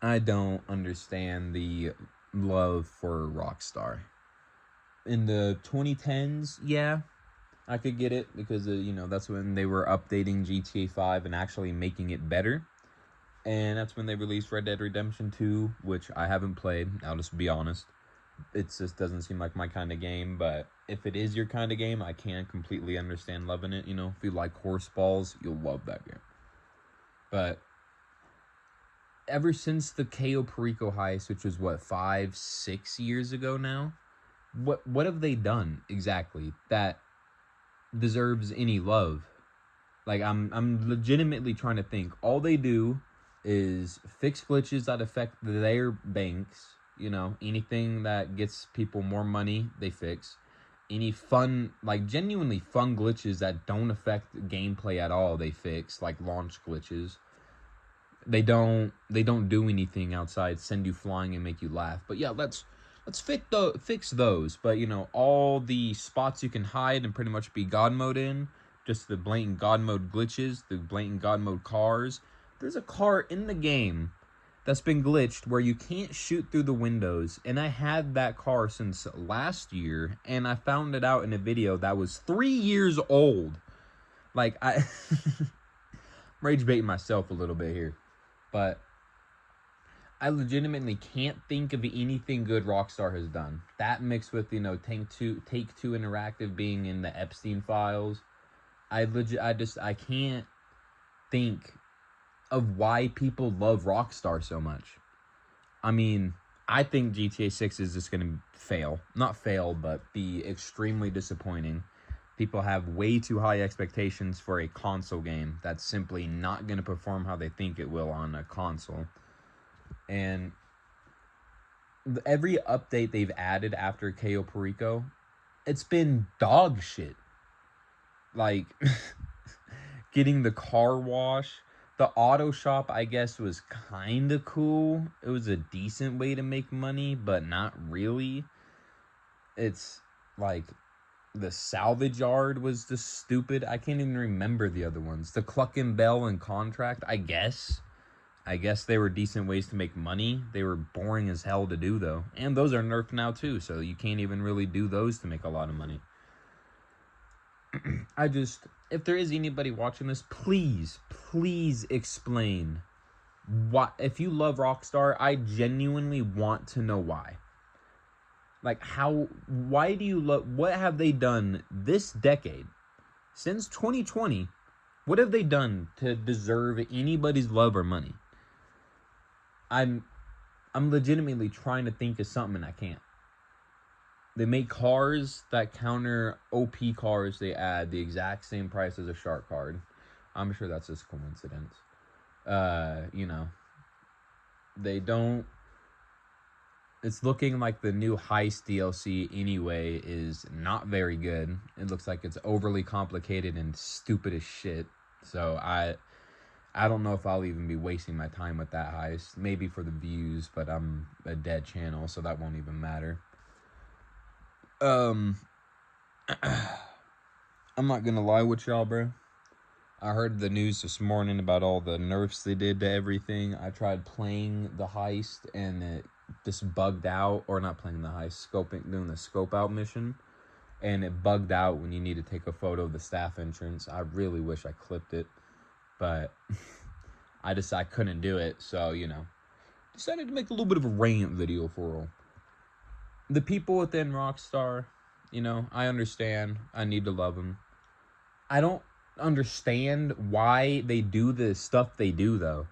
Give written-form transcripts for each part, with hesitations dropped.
I don't understand the love for Rockstar. In the 2010s, yeah, I could get it because that's when they were updating GTA 5 and actually making it better. And that's when they released Red Dead Redemption 2, which I haven't played. I'll just be honest. It just doesn't seem like my kind of game, but if it is your kind of game, I can completely understand loving it. If you like horse balls, you'll love that game. But ever since the Cayo Perico heist, which was what, 5, 6 years ago now, what have they done exactly that deserves any love? Like I'm legitimately trying to think. All they do is fix glitches that affect their banks. Anything that gets people more money, they fix. Any fun, like genuinely fun glitches that don't affect gameplay at all, they fix, like launch glitches. They don't do anything outside send you flying and make you laugh. But yeah, let's fix those. But all the spots you can hide and pretty much be God mode in, just the blatant God mode glitches, the blatant God mode cars. There's a car in the game that's been glitched where you can't shoot through the windows, and I had that car since last year, and I found it out in a video that was 3 years old. Like, I rage baiting myself a little bit here, but I legitimately can't think of anything good Rockstar has done. That mixed with Take Two Interactive being in the Epstein files, I can't think of why people love Rockstar so much. I mean, I think GTA 6 is just going to fail. Not fail, but be extremely disappointing. People have way too high expectations for a console game that's simply not going to perform how they think it will on a console. And every update they've added after Cayo Perico, it's been dog shit. Like, getting the car wash. The auto shop, I guess, was kind of cool. It was a decent way to make money, but not really. It's like the salvage yard was just stupid. I can't even remember the other ones. The Cluck and Bell and Contract, I guess. I guess they were decent ways to make money. They were boring as hell to do, though. And those are nerfed now, too, so you can't even really do those to make a lot of money. If there is anybody watching this, please explain why. If you love Rockstar, I genuinely want to know why. Like, why do you love, what have they done this decade, since 2020, what have they done to deserve anybody's love or money? I'm legitimately trying to think of something and I can't. They make cars that counter OP cars they add the exact same price as a shark card. I'm sure that's just coincidence. They don't. It's looking like the new Heist DLC anyway is not very good. It looks like it's overly complicated and stupid as shit. So I don't know if I'll even be wasting my time with that heist. Maybe for the views, but I'm a dead channel, so that won't even matter. I'm not gonna lie with y'all, bro. I heard the news this morning about all the nerfs they did to everything. I tried playing the heist and it just bugged out, or not playing the heist, doing the scope out mission, and it bugged out when you need to take a photo of the staff entrance. I really wish I clipped it, but I couldn't do it, so decided to make a little bit of a rant video for all. The people within Rockstar, I understand. I need to love them. I don't understand why they do the stuff they do, though.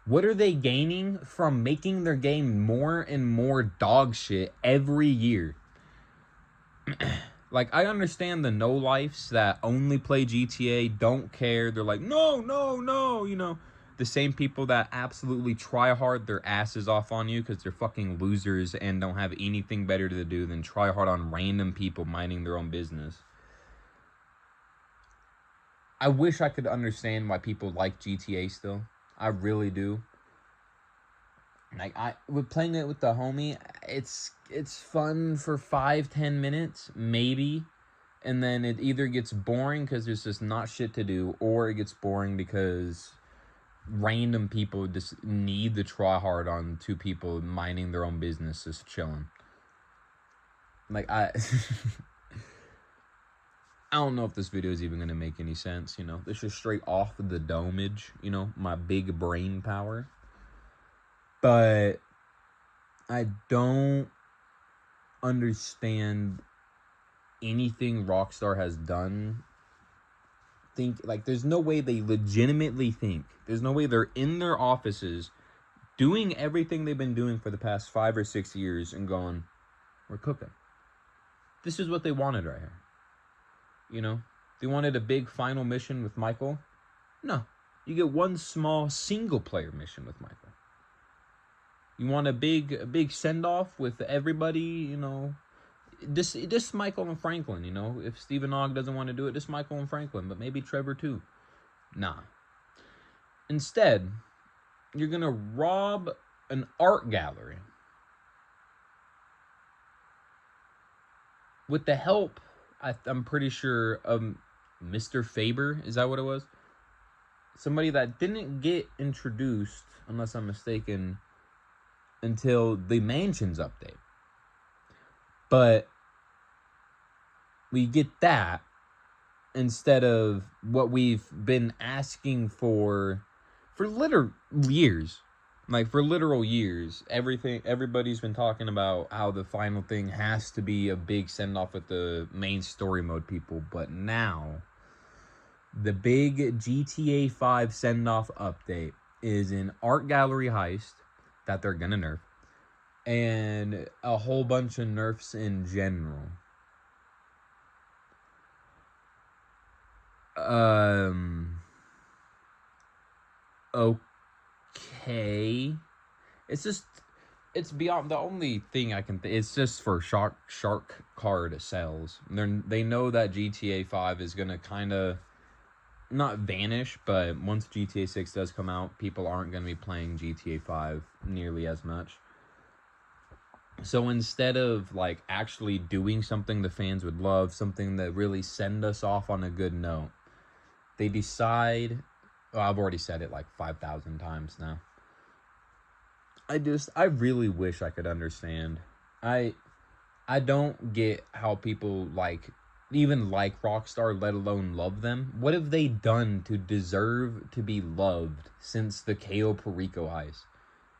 What are they gaining from making their game more and more dog shit every year? Like, I understand the no-lifes that only play GTA, don't care. They're like, no, the same people that absolutely try hard their asses off on you because they're fucking losers and don't have anything better to do than try hard on random people minding their own business. I wish I could understand why people like GTA still. I really do. Like, with playing it with the homie, it's fun for 5-10 minutes, maybe. And then it either gets boring because there's just not shit to do, or it gets boring because random people just need to try hard on two people minding their own business, just chilling. Like, I don't know if this video is even going to make any sense, you know. This is straight off of the domage, you know, my big brain power. But I don't understand anything Rockstar has done. There's no way they legitimately think. There's no way they're in their offices doing everything they've been doing for the past 5 or 6 years and going, we're cooking. This is what they wanted right here. You know, they wanted a big final mission with Michael. No, you get one small single player mission with Michael. You want a big send off with everybody, you know. This Michael and Franklin, you know. If Stephen Ogg doesn't want to do it, this Michael and Franklin, but maybe Trevor too. Nah. Instead, you're gonna rob an art gallery with the help, I'm pretty sure, of Mr. Faber. Is that what it was? Somebody that didn't get introduced, unless I'm mistaken, until the Mansions update. But we get that instead of what we've been asking for literal years. Like, for literal years. Everybody's been talking about how the final thing has to be a big send-off with the main story mode people. But now, the big GTA 5 send-off update is an art gallery heist that they're gonna nerf, and a whole bunch of nerfs in general. Okay. It's beyond the only thing I can it's just for shark card sales. They know that GTA 5 is gonna kind of not vanish, but once GTA 6 does come out, people aren't gonna be playing GTA 5 nearly as much. So instead of like actually doing something the fans would love, something that really send us off on a good note, they decide, well, I've already said it like 5,000 times now. I really wish I could understand. I don't get how people even like Rockstar, let alone love them. What have they done to deserve to be loved since the Cayo Perico heist?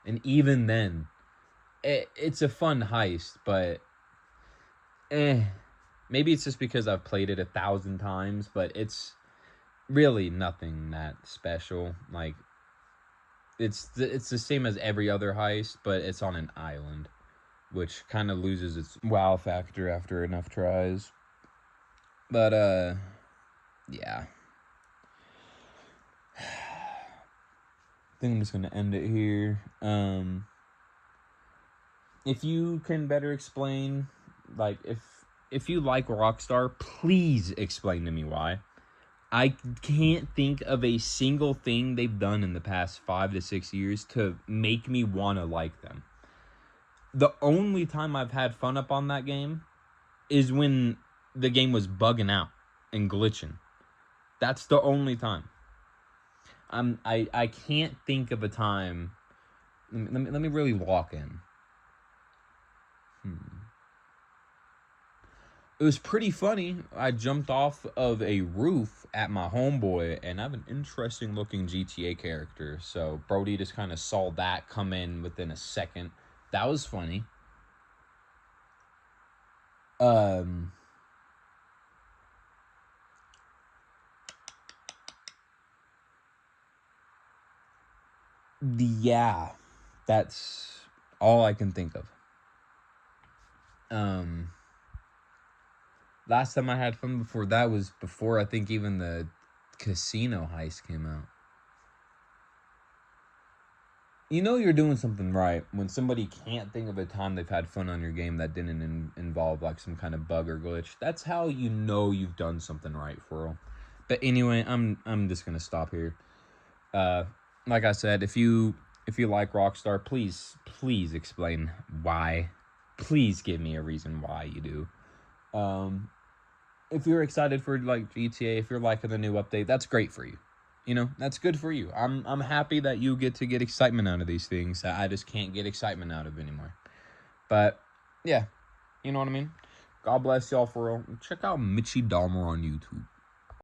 And even then, it's a fun heist, but maybe it's just because I've played it 1,000 times, but it's really nothing that special. Like, it's the same as every other heist, but it's on an island, which kind of loses its wow factor after enough tries. But yeah, I think I'm just gonna end it here. If you can better explain, like, if you like Rockstar, please explain to me why. I can't think of a single thing they've done in the past 5 to 6 years to make me want to like them. The only time I've had fun up on that game is when the game was bugging out and glitching. That's the only time. I can't think of a time. Let me really walk in. It was pretty funny. I jumped off of a roof at my homeboy, and I have an interesting looking GTA character. So Brody just kind of saw that come in within a second. That was funny. Yeah, that's all I can think of. Last time I had fun before that was before I think even the casino heist came out. You know you're doing something right when somebody can't think of a time they've had fun on your game that didn't involve like some kind of bug or glitch. That's how you know you've done something right for real. But anyway, I'm just gonna stop here. Like I said, if you like Rockstar, please explain why. Please give me a reason why you do. If you're excited for like GTA, if you're liking the new update, that's great for you. you know, that's good for you. I'm happy that you get to get excitement out of these things that I just can't get excitement out of anymore. But yeah, you know what I mean? God bless y'all for real. Check out Mitchie Dahmer on YouTube.